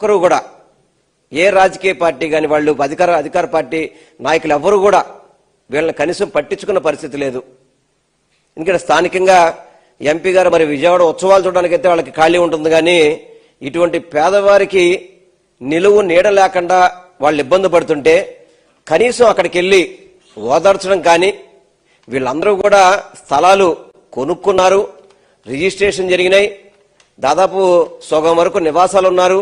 ఒక్కరు కూడా ఏ రాజకీయ పార్టీ కానీ వాళ్ళు అధికార పార్టీ నాయకులు ఎవరు కూడా వీళ్ళని కనీసం పట్టించుకున్న పరిస్థితి లేదు. ఎందుకంటే స్థానికంగా ఎంపీ గారు మరి విజయవాడ ఉత్సవాలు చూడడానికి అయితే వాళ్ళకి ఖాళీ ఉంటుంది, కానీ ఇటువంటి పేదవారికి నిలువు నీడ లేకుండా వాళ్ళు ఇబ్బంది పడుతుంటే కనీసం అక్కడికి వెళ్ళి ఓదార్చడం కానీ, వీళ్ళందరూ కూడా స్థలాలు కొనుక్కున్నారు, రిజిస్ట్రేషన్ జరిగినాయి, దాదాపు సగం వరకు నివాసాలు ఉన్నారు,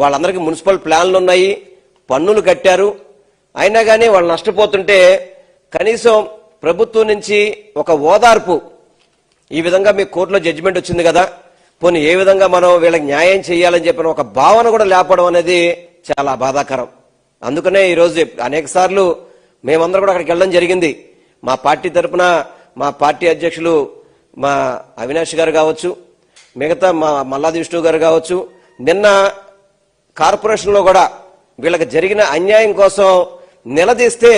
వాళ్ళందరికీ మున్సిపల్ ప్లాన్లు ఉన్నాయి, పన్నులు కట్టారు, అయినా కానీ వాళ్ళు నష్టపోతుంటే కనీసం ప్రభుత్వం నుంచి ఒక ఓదార్పు, ఈ విధంగా మీ కోర్టులో జడ్జిమెంట్ వచ్చింది కదా, పోనీ ఏ విధంగా మనం వీళ్ళకి న్యాయం చేయాలని చెప్పిన ఒక భావన కూడా లేపడం అనేది చాలా బాధాకరం. అందుకనే ఈరోజు అనేక సార్లు మేమందరం కూడా అక్కడికి వెళ్ళడం జరిగింది. మా పార్టీ తరఫున మా పార్టీ అధ్యక్షులు మా అవినాష్ గారు కావచ్చు, మిగతా మా మల్లాది విష్ణు గారు కావచ్చు, నిన్న కార్పొరేషన్లో కూడా వీళ్ళకి జరిగిన అన్యాయం కోసం నిలదీస్తే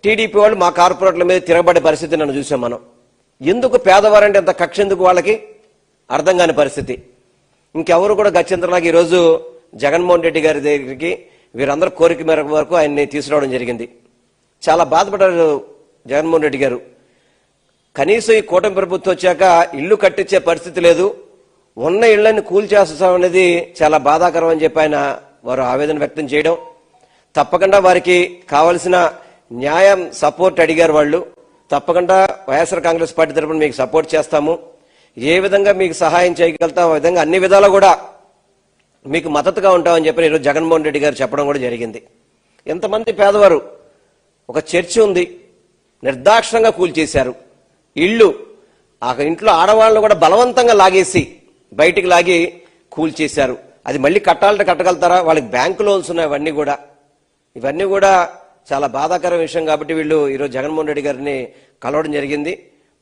టీడీపీ వాళ్ళు మా కార్పొరేట్ల మీద తిరగబడే పరిస్థితి నన్ను చూసాం. మనం ఎందుకు పేదవారంటే ఎంత కక్ష ఎందుకు వాళ్ళకి అర్థం కాని పరిస్థితి. ఇంకెవరు కూడా గత్యంతరంలాగా ఈరోజు జగన్మోహన్ రెడ్డి గారి దగ్గరికి వీరందరూ కోరిక మేరకు వరకు ఆయన్ని తీసుకురావడం జరిగింది. చాలా బాధపడ్డారు జగన్మోహన్ రెడ్డి గారు. కనీసం ఈ కూటమి ప్రభుత్వం వచ్చాక ఇల్లు కట్టించే పరిస్థితి లేదు, ఉన్న ఇళ్లను కూల్చేస్తాం అనేది చాలా బాధాకరం అని చెప్పి ఆయన వారు ఆవేదన వ్యక్తం చేయడం, తప్పకుండా వారికి కావలసిన న్యాయం సపోర్ట్ అడిగారు వాళ్ళు. తప్పకుండా వైఎస్ఆర్ కాంగ్రెస్ పార్టీ తరఫున మీకు సపోర్ట్ చేస్తాము, ఏ విధంగా మీకు సహాయం చేయగలుగుతాం ఆ విధంగా అన్ని విధాలా కూడా మీకు మద్దతుగా ఉంటామని చెప్పి ఈరోజు జగన్మోహన్ రెడ్డి గారు చెప్పడం కూడా జరిగింది. ఎంతమంది పేదవారు, ఒక చర్చి ఉంది, నిర్దాక్షిణంగా కూల్చేశారు ఇళ్ళు, ఆ ఇంట్లో ఆడవాళ్ళను కూడా బలవంతంగా లాగేసి బయటికి లాగి కూల్చేశారు. అది మళ్ళీ కట్టాలంటే కట్టగలుగుతారా? వాళ్ళకి బ్యాంకు లోన్స్ ఉన్నాయి, ఇవన్నీ కూడా చాలా బాధాకర విషయం. కాబట్టి వీళ్ళు ఈరోజు జగన్మోహన్ రెడ్డి గారిని కలవడం జరిగింది.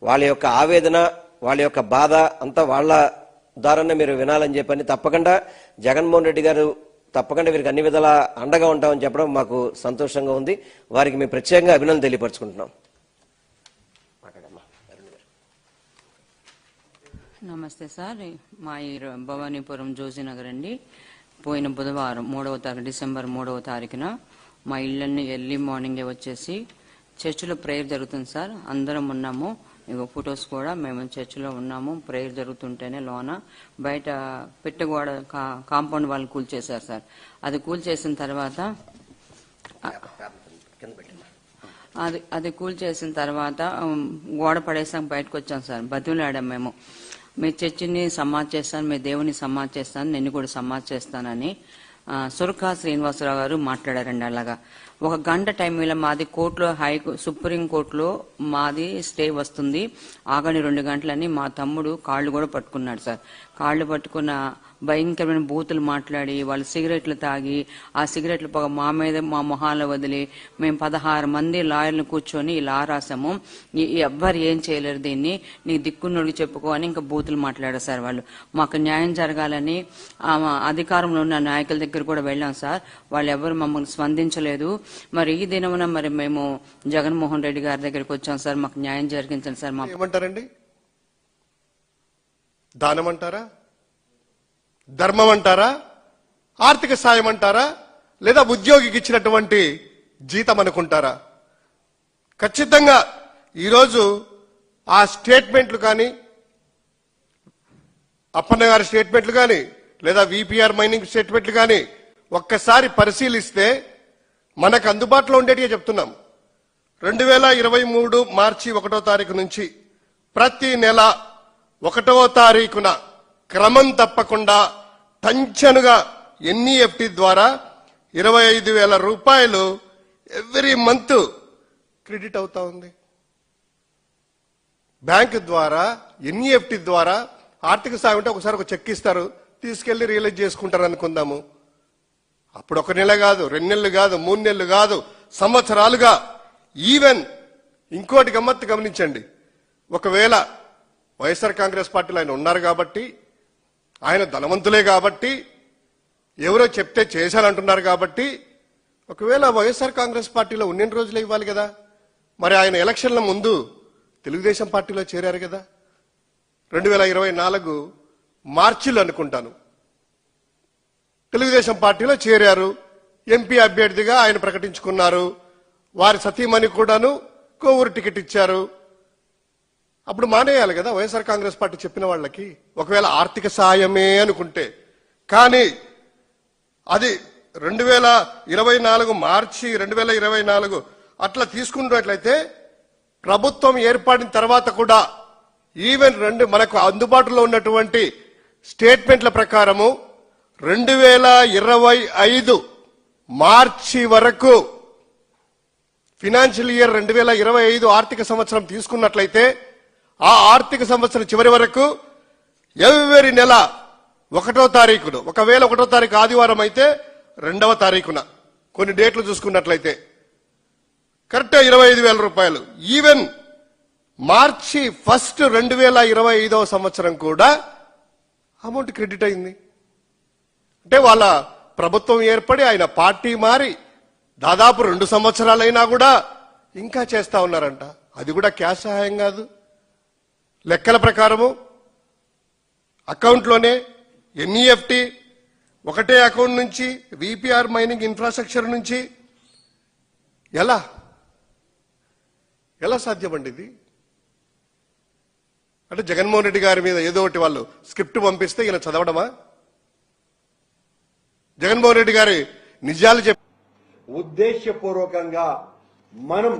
వాళ్ళ యొక్క ఆవేదన, వాళ్ళ యొక్క బాధ అంతా వాళ్ళ ద్వారానే మీరు వినాలని చెప్పని, తప్పకుండా జగన్మోహన్ రెడ్డి గారు తప్పకుండా వీరికి అన్ని విధాలా అండగా ఉంటామని చెప్పడం మాకు సంతోషంగా ఉంది. వారికి మేము ప్రత్యేకంగా అభినందనలు తెలియపరుచుకుంటున్నాం. నమస్తే సార్, మా భవానీపురం జోజీనగర్ అండి. పోయిన బుధవారం డిసెంబర్ 3వ తారీఖున మా ఇళ్ళన్ని ఎర్లీ మార్నింగే వచ్చేసి చర్చిలో ప్రేయర్ జరుగుతుంది సార్. అందరం ఉన్నాము, ఇగో ఫొటోస్ కూడా మేము చర్చిలో ఉన్నాము. ప్రేయర్ జరుగుతుంటేనే లోన బయట పెట్టగోడ కాంపౌండ్ వాళ్ళు కూల్చేశారు సార్. అది కూల్చేసిన తర్వాత గోడ పడేసాక బయటకు వచ్చాం సార్. బతులాడాం మేము, మీ చర్చిని సమాజ్ చేస్తాను, మీ దేవుని సమాజ్ చేస్తాను, నిన్ను కూడా సమాజ్ చేస్తానని సురఖా శ్రీనివాసరావు గారు మాట్లాడారండి. అలాగా 1 గంట టైంలో మాది కోర్టులో సుప్రీం కోర్టులో మాది స్టే వస్తుంది, ఆగని 2 గంటలని మా తమ్ముడు కాళ్ళు కూడా పట్టుకున్నాడు సార్. కాళ్ళు పట్టుకున్న భయంకరమైన బూతులు మాట్లాడి వాళ్ళు సిగరెట్లు తాగి ఆ సిగరెట్ల పొగ మా మీద మా మొహాల్లో వదిలి మేము 16 మంది లాయర్లు కూర్చొని ఇలా రాసాము, ఎవ్వరు ఏం చేయలేరు, దీన్ని నీ దిక్కున్నోడికి చెప్పుకో అని ఇంకా బూతులు మాట్లాడారు సార్. వాళ్ళు మాకు న్యాయం జరగాలని అధికారంలో ఉన్న నాయకుల దగ్గర కూడా వెళ్ళాం సార్, వాళ్ళు ఎవరు మమ్మల్ని స్పందించలేదు. మరి ఈ దినమున మరి మేము జగన్మోహన్ రెడ్డి గారి దగ్గరికి వచ్చాం సార్, మాకు న్యాయం జరిగించండి సార్. మాకు ఏమంటారండి? దానం అంటారా, ధర్మం అంటారా, ఆర్థిక సాయం అంటారా, లేదా ఉద్యోగికి ఇచ్చినటువంటి జీతం అనుకుంటారా? ఖచ్చితంగా ఈరోజు ఆ స్టేట్మెంట్లు కానీ, అప్పన్న గారి స్టేట్మెంట్లు కానీ, లేదా విపిఆర్ మైనింగ్ స్టేట్మెంట్లు కానీ ఒక్కసారి పరిశీలిస్తే మనకు అందుబాటులో ఉండేటివి చెప్తున్నాం. 2023 మార్చి 1వ తారీఖు నుంచి ప్రతి నెల 1వ తారీఖున క్రమం తప్పకుండా టంచనుగా ఎన్ఈఎఫ్టీ ద్వారా 25,000 రూపాయలు ఎవ్రీ మంత్ క్రెడిట్ అవుతా ఉంది. బ్యాంకు ద్వారా ఎన్ఈఎఫ్టీ ద్వారా ఆర్థిక సాయం అంటే ఒకసారి ఒక చెక్ ఇస్తారు, తీసుకెళ్లి రియలైజ్ చేసుకుంటారు అనుకుందాము. అప్పుడు 1 నెల కాదు, 2 నెలలు కాదు, 3 నెలలు కాదు, సంవత్సరాలుగా. ఈవెన్ ఇంకోటి గమ్మత్తు గమనించండి, ఒకవేళ వైఎస్ఆర్ కాంగ్రెస్ పార్టీలో ఆయన ఉన్నారు కాబట్టి, ఆయన ధనవంతులే కాబట్టి, ఎవరో చెప్తే చేశానంటున్నారు కాబట్టి ఒకవేళ వైఎస్ఆర్ కాంగ్రెస్ పార్టీలో ఉన్నన్ని రోజులే ఇవ్వాలి కదా. మరి ఆయన ఎలక్షన్ల ముందు తెలుగుదేశం పార్టీలో చేరారు కదా. 2024 మార్చిలో అనుకుంటాను తెలుగుదేశం పార్టీలో చేరారు. ఎంపీ అభ్యర్థిగా ఆయన ప్రకటించుకున్నారు. వారి సతీమణి కూడాను కోవూరు టికెట్ ఇచ్చారు. అప్పుడు మానేయాలి కదా వైఎస్ఆర్ కాంగ్రెస్ పార్టీ చెప్పిన వాళ్ళకి, ఒకవేళ ఆర్థిక సాయమే అనుకుంటే. కానీ అది 2024 మార్చి 2024 అట్లా తీసుకున్నట్లయితే ప్రభుత్వం ఏర్పడిన తర్వాత కూడా ఈవెన్ మనకు అందుబాటులో ఉన్నటువంటి స్టేట్మెంట్ల ప్రకారము 2025 మార్చి వరకు ఫినాన్షియల్ ఇయర్ 2025 ఆర్థిక సంవత్సరం తీసుకున్నట్లయితే ఆ ఆర్థిక సంవత్సరం చివరి వరకు ఎవరి నెల 1వ తారీఖున, ఒకవేళ 1వ తారీఖు ఆదివారం అయితే 2వ తారీఖున కొన్ని డేట్లు చూసుకున్నట్లయితే కరెక్ట్ 25,000 రూపాయలు. ఈవెన్ మార్చి 1 2025 సంవత్సరం కూడా అమౌంట్ క్రెడిట్ అయింది. అంటే వాళ్ళ ప్రభుత్వం ఏర్పడి ఆయన పార్టీ మారి దాదాపు 2 సంవత్సరాలైనా కూడా ఇంకా చేస్తా ఉన్నారంట. అది కూడా క్యాష్ సహాయం కాదు. లెక్కల ప్రకారము అకౌంట్లోనే ఎన్ఈఎఫ్టి ఒకటే అకౌంట్ నుంచి విపిఆర్ మైనింగ్ ఇన్ఫ్రాస్ట్రక్చర్ నుంచి ఎలా సాధ్యమండి ఇది? అంటే జగన్మోహన్ రెడ్డి గారి మీద ఏదో ఒకటి వాళ్ళు స్క్రిప్ట్ పంపిస్తే ఈయన చదవడమా? జగన్మోహన్ రెడ్డి గారి నిజాలు ఉద్దేశపూర్వకంగా మనం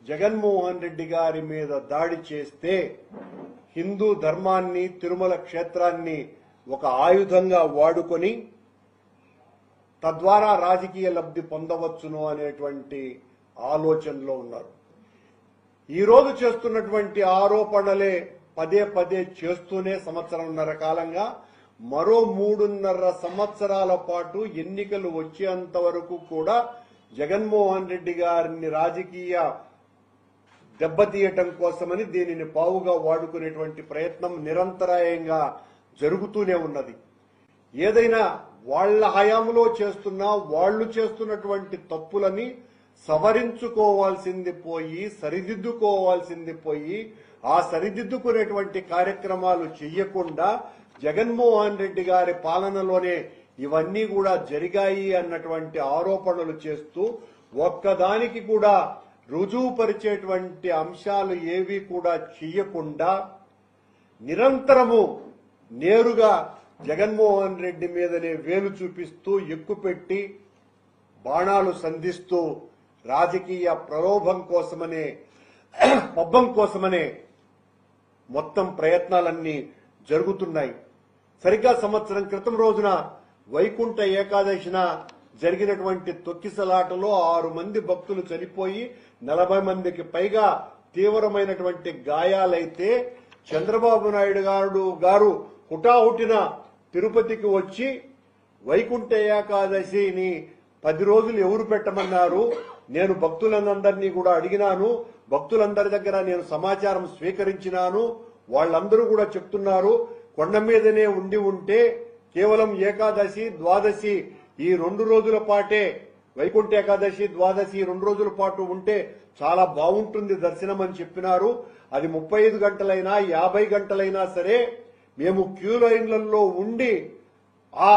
జగన్మోహన్ రెడ్డి గారి మీద దాడి చేస్తే హిందూ ధర్మాన్ని, తిరుమల క్షేత్రాన్ని ఒక ఆయుధంగా వాడుకొని తద్వారా రాజకీయ లబ్ధి పొందవచ్చును అనేటువంటి ఆలోచనలో ఉన్నారు. ఈ రోజు చేస్తున్నటువంటి ఆరోపణలే పదే పదే చేస్తూనే సంవత్సరంన్నర కాలంగా మరో 3.5 సంవత్సరాల పాటు ఎన్నికలు వచ్చేంత వరకు కూడా జగన్మోహన్ రెడ్డి గారిని రాజకీయ దెబ్బతీయటం కోసమని దీనిని పావుగా వాడుకునేటువంటి ప్రయత్నం నిరంతరాయంగా జరుగుతూనే ఉన్నది. ఏదైనా వాళ్ల హయాంలో చేస్తున్నా వాళ్లు చేస్తున్నటువంటి తప్పులని సవరించుకోవాల్సింది పోయి, సరిదిద్దుకోవాల్సింది పోయి, ఆ సరిదిద్దుకునేటువంటి కార్యక్రమాలు చెయ్యకుండా జగన్మోహన్ రెడ్డి గారి పాలనలోనే ఇవన్నీ కూడా జరిగాయి అన్నటువంటి ఆరోపణలు చేస్తూ ఒక్కదానికి కూడా రుజువుపరిచేటువంటి అంశాలు ఏవి కూడా చెయ్యకుండా నిరంతరము నేరుగా జగన్మోహన్ రెడ్డి మీదనే వేలు చూపిస్తూ ఎక్కుపెట్టి బాణాలు సంధిస్తూ రాజకీయ ప్రలోభం కోసమనే, పబ్బం కోసమనే మొత్తం ప్రయత్నాలన్నీ జరుగుతున్నాయి. సరిగ్గా సంవత్సరం క్రితం రోజున వైకుంఠ ఏకాదశిన జరిగినటువంటి తొక్కిసలాటలో 6 మంది భక్తులు చనిపోయి 40 మందికి పైగా తీవ్రమైనటువంటి గాయాలైతే చంద్రబాబు నాయుడు గారు హుటాహుటిన తిరుపతికి వచ్చి వైకుంఠ ఏకాదశిని 10 రోజులు ఎవరు పెట్టమన్నారు, నేను భక్తులందరినీ కూడా అడిగినాను, భక్తులందరి దగ్గర నేను సమాచారం స్వీకరించినాను, వాళ్ళందరూ కూడా చెప్తున్నారు కొండ మీదనే ఉంటే కేవలం ఏకాదశి ద్వాదశి ఈ 2 రోజుల పాటే, వైకుంఠ ఏకాదశి ద్వాదశి 2 రోజుల పాటు ఉంటే చాలా బాగుంటుంది దర్శనం అని చెప్పినారు. అది 35 గంటలైనా 50 గంటలైనా సరే మేము క్యూ లైన్లలో ఉండి ఆ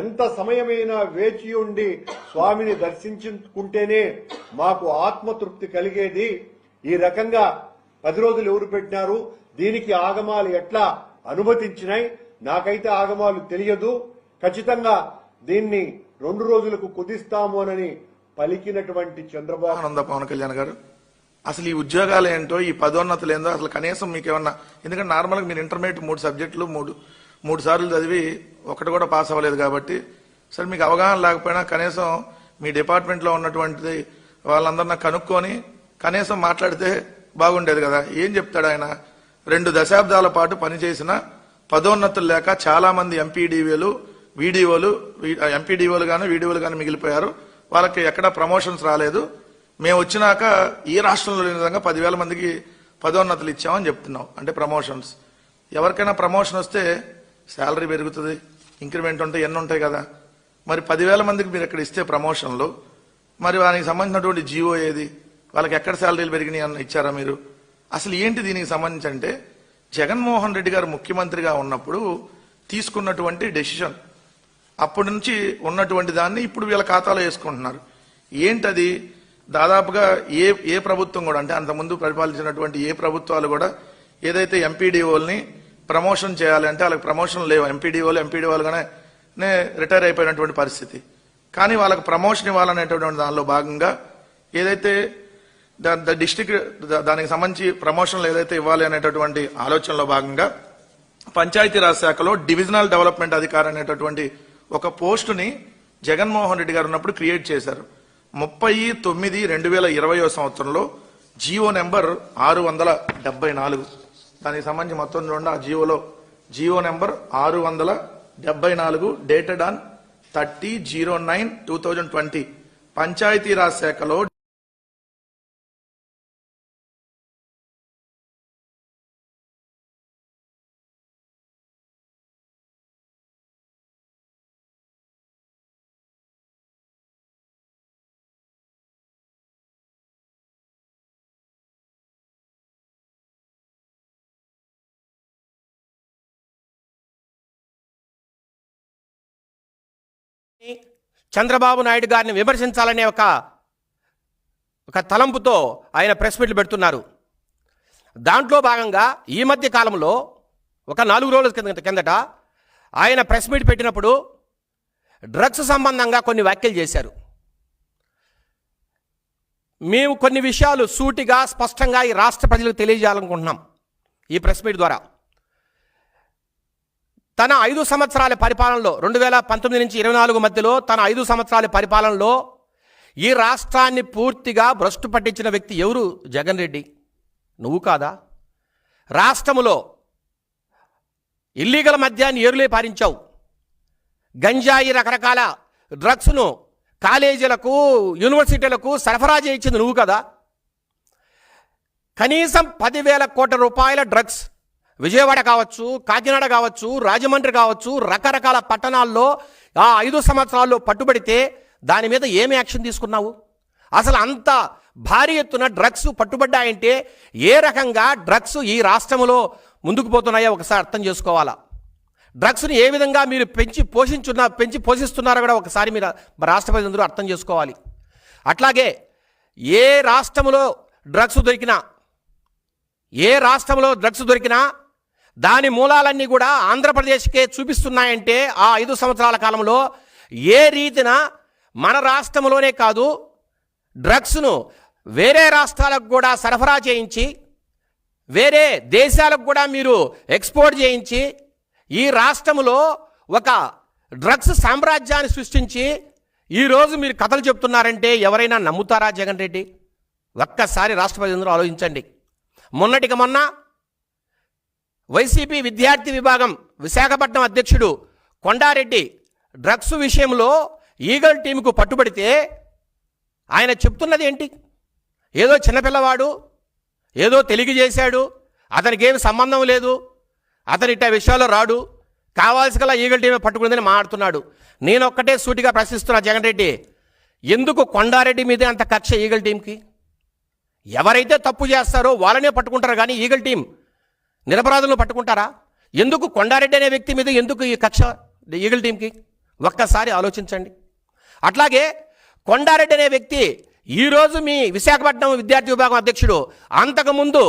ఎంత సమయమైనా వేచి ఉండి స్వామిని దర్శించుకుంటేనే మాకు ఆత్మతృప్తి కలిగేది. ఈ రకంగా 10 రోజులు ఎవరు పెట్టినారు, దీనికి ఆగమాలు ఎట్లా అనుమతించినాయి, నాకైతే ఆగమాలు తెలియదు. ఖచ్చితంగా దీన్ని 2 రోజులకు కుదిస్తాము అని పలికినటువంటి చంద్రబాబు పవన్ కళ్యాణ్ గారు అసలు ఈ ఉద్యోగాలు ఏంటో, ఈ పదోన్నతులు ఏందో అసలు కనీసం మీకు ఏమన్నా, ఎందుకంటే నార్మల్గా మీరు ఇంటర్మీడియట్ 3 సబ్జెక్టులు 3 సార్లు చదివి ఒకటి కూడా పాస్ అవ్వలేదు కాబట్టి సరే మీకు అవగాహన లేకపోయినా కనీసం మీ డిపార్ట్మెంట్లో ఉన్నటువంటి వాళ్ళందరినీ కనుక్కొని కనీసం మాట్లాడితే బాగుండేది కదా. ఏం చెప్తాడు ఆయన? 2 దశాబ్దాల పాటు పనిచేసిన పదోన్నతులు లేక చాలా మంది ఎంపీడీఓలు గాను వీడీఓలు గాను మిగిలిపోయారు. వాళ్ళకి ఎక్కడా ప్రమోషన్స్ రాలేదు. మేము వచ్చినాక ఈ రాష్ట్రంలో లేని విధంగా 10,000 మందికి పదోన్నతులు ఇచ్చామని చెప్తున్నాం. అంటే ప్రమోషన్స్, ఎవరికైనా ప్రమోషన్ వస్తే శాలరీ పెరుగుతుంది, ఇంక్రిమెంట్ ఉంటాయి, ఎన్ని ఉంటాయి కదా. మరి 10,000 మందికి మీరు ఇక్కడ ఇస్తే ప్రమోషన్లు మరి దానికి సంబంధించినటువంటి జీవో ఏది, వాళ్ళకి ఎక్కడ శాలరీలు పెరిగినాయి అన్న ఇచ్చారా మీరు? అసలు ఏంటి దీనికి సంబంధించి అంటే జగన్మోహన్ రెడ్డి గారు ముఖ్యమంత్రిగా ఉన్నప్పుడు తీసుకున్నటువంటి డెసిషన్, అప్పటి నుంచి ఉన్నటువంటి దాన్ని ఇప్పుడు వీళ్ళ ఖాతాలో వేసుకుంటున్నారు. ఏంటది? దాదాపుగా ఏ ప్రభుత్వం కూడా, అంటే అంతకుముందు పరిపాలించినటువంటి ఏ ప్రభుత్వాలు కూడా ఏదైతే ఎంపీడీఓల్ని ప్రమోషన్ చేయాలి అంటే వాళ్ళకి ప్రమోషన్ లేవు. ఎంపీడీఓలుగానే రిటైర్ అయిపోయినటువంటి పరిస్థితి. కానీ వాళ్ళకి ప్రమోషన్ ఇవ్వాలనేటటువంటి దానిలో భాగంగా ఏదైతే డిస్టిక్ దానికి సంబంధించి ప్రమోషన్లు ఏదైతే ఇవ్వాలి అనేటటువంటి ఆలోచనలో భాగంగా పంచాయతీరాజ్ శాఖలో డివిజనల్ డెవలప్మెంట్ అధికారి అనేటటువంటి ఒక పోస్టుని జగన్మోహన్ రెడ్డి గారు ఉన్నప్పుడు క్రియేట్ చేశారు. 30/9/2020 సంవత్సరంలో జీవో నెంబర్ 674, దానికి సంబంధించి మొత్తం చూడండి. ఆ GO number 674 dated on 30/09/2020 Panchayati Raj శాఖలో చంద్రబాబు నాయుడు గారిని విమర్శించాలనే ఒక తలంపుతో ఆయన ప్రెస్ మీట్లు పెడుతున్నారు. దాంట్లో భాగంగా ఈ మధ్య కాలంలో ఒక 4 రోజుల కిందట ఆయన ప్రెస్ మీట్ పెట్టినప్పుడు డ్రగ్స్ సంబంధంగా కొన్ని వ్యాఖ్యలు చేశారు. మేము కొన్ని విషయాలు సూటిగా స్పష్టంగా ఈ రాష్ట్ర ప్రజలకు తెలియజేయాలనుకుంటున్నాం ఈ ప్రెస్ మీట్ ద్వారా. తన 5 సంవత్సరాల పరిపాలనలో 2019 నుంచి 24 మధ్యలో తన 5 సంవత్సరాల పరిపాలనలో ఈ రాష్ట్రాన్ని పూర్తిగా భ్రష్టు పట్టించిన వ్యక్తి ఎవరు? జగన్ రెడ్డి. నువ్వు కాదా? రాష్ట్రములో ఇల్లీగల్ మద్యాన్ని ఏరులే పారించావు. గంజాయి రకరకాల డ్రగ్స్ను కాలేజీలకు యూనివర్సిటీలకు సరఫరా చేయించింది నువ్వు కదా. కనీసం 10,000 కోట్ల రూపాయల డ్రగ్స్ విజయవాడ కావచ్చు, కాకినాడ కావచ్చు, రాజమండ్రి కావచ్చు, రకరకాల పట్టణాల్లో ఆ 5 సంవత్సరాల్లో పట్టుబడితే దాని మీద ఏమి యాక్షన్ తీసుకున్నావు? అసలు అంత భారీ ఎత్తున డ్రగ్స్ పట్టుబడ్డాయంటే ఏ రకంగా డ్రగ్స్ ఈ రాష్ట్రంలో ముందుకు పోతున్నాయో ఒకసారి అర్థం చేసుకోవాలా. డ్రగ్స్ని ఏ విధంగా మీరు పెంచి పోషిస్తున్నారో కూడా ఒకసారి మీరు రాష్ట్ర ప్రజలందరూ అర్థం చేసుకోవాలి. అట్లాగే ఏ రాష్ట్రంలో డ్రగ్స్ దొరికినా దాని మూలాలన్నీ కూడా ఆంధ్రప్రదేశ్కే చూపిస్తున్నాయంటే ఆ 5 సంవత్సరాల కాలంలో ఏ రీతిన మన రాష్ట్రంలోనే కాదు డ్రగ్స్ను వేరే రాష్ట్రాలకు కూడా సరఫరా చేయించి వేరే దేశాలకు కూడా మీరు ఎక్స్పోర్ట్ చేయించి ఈ రాష్ట్రంలో ఒక డ్రగ్స్ సామ్రాజ్యాన్ని సృష్టించి ఈరోజు మీరు కథలు చెప్తున్నారంటే ఎవరైనా నమ్ముతారా? జగన్ రెడ్డి, ఒక్కసారి రాష్ట్ర ప్రజలందరూ ఆలోచించండి. మొన్నటికి మొన్న వైసీపీ విద్యార్థి విభాగం విశాఖపట్నం అధ్యక్షుడు కొండారెడ్డి డ్రగ్స్ విషయంలో ఈగల్ టీంకు పట్టుబడితే ఆయన చెప్తున్నది ఏంటి? ఏదో చిన్నపిల్లవాడు ఏదో తెలియజేశాడు, అతనికి ఏమి సంబంధం లేదు, అతని ఇట్ట విషయాల్లో రాడు, కావాల్సిన ఈగల్ టీమే పట్టుకుందని మాట్లాడుతున్నాడు. నేను ఒక్కటే సూటిగా ప్రశ్నిస్తున్నా జగన్ రెడ్డి, ఎందుకు కొండారెడ్డి మీదే అంత కక్ష ఈగల్ టీంకి? ఎవరైతే తప్పు చేస్తారో వాళ్ళనే పట్టుకుంటారు కానీ ఈగల్ టీం నిరపరాధులను పట్టుకుంటారా? ఎందుకు కొండారెడ్డి అనే వ్యక్తి మీద ఎందుకు ఈ కక్ష ఈగల్ టీంకి? ఒక్కసారి ఆలోచించండి. అట్లాగే కొండారెడ్డి అనే వ్యక్తి ఈరోజు మీ విశాఖపట్నం విద్యార్థి విభాగం అధ్యక్షుడు, అంతకుముందు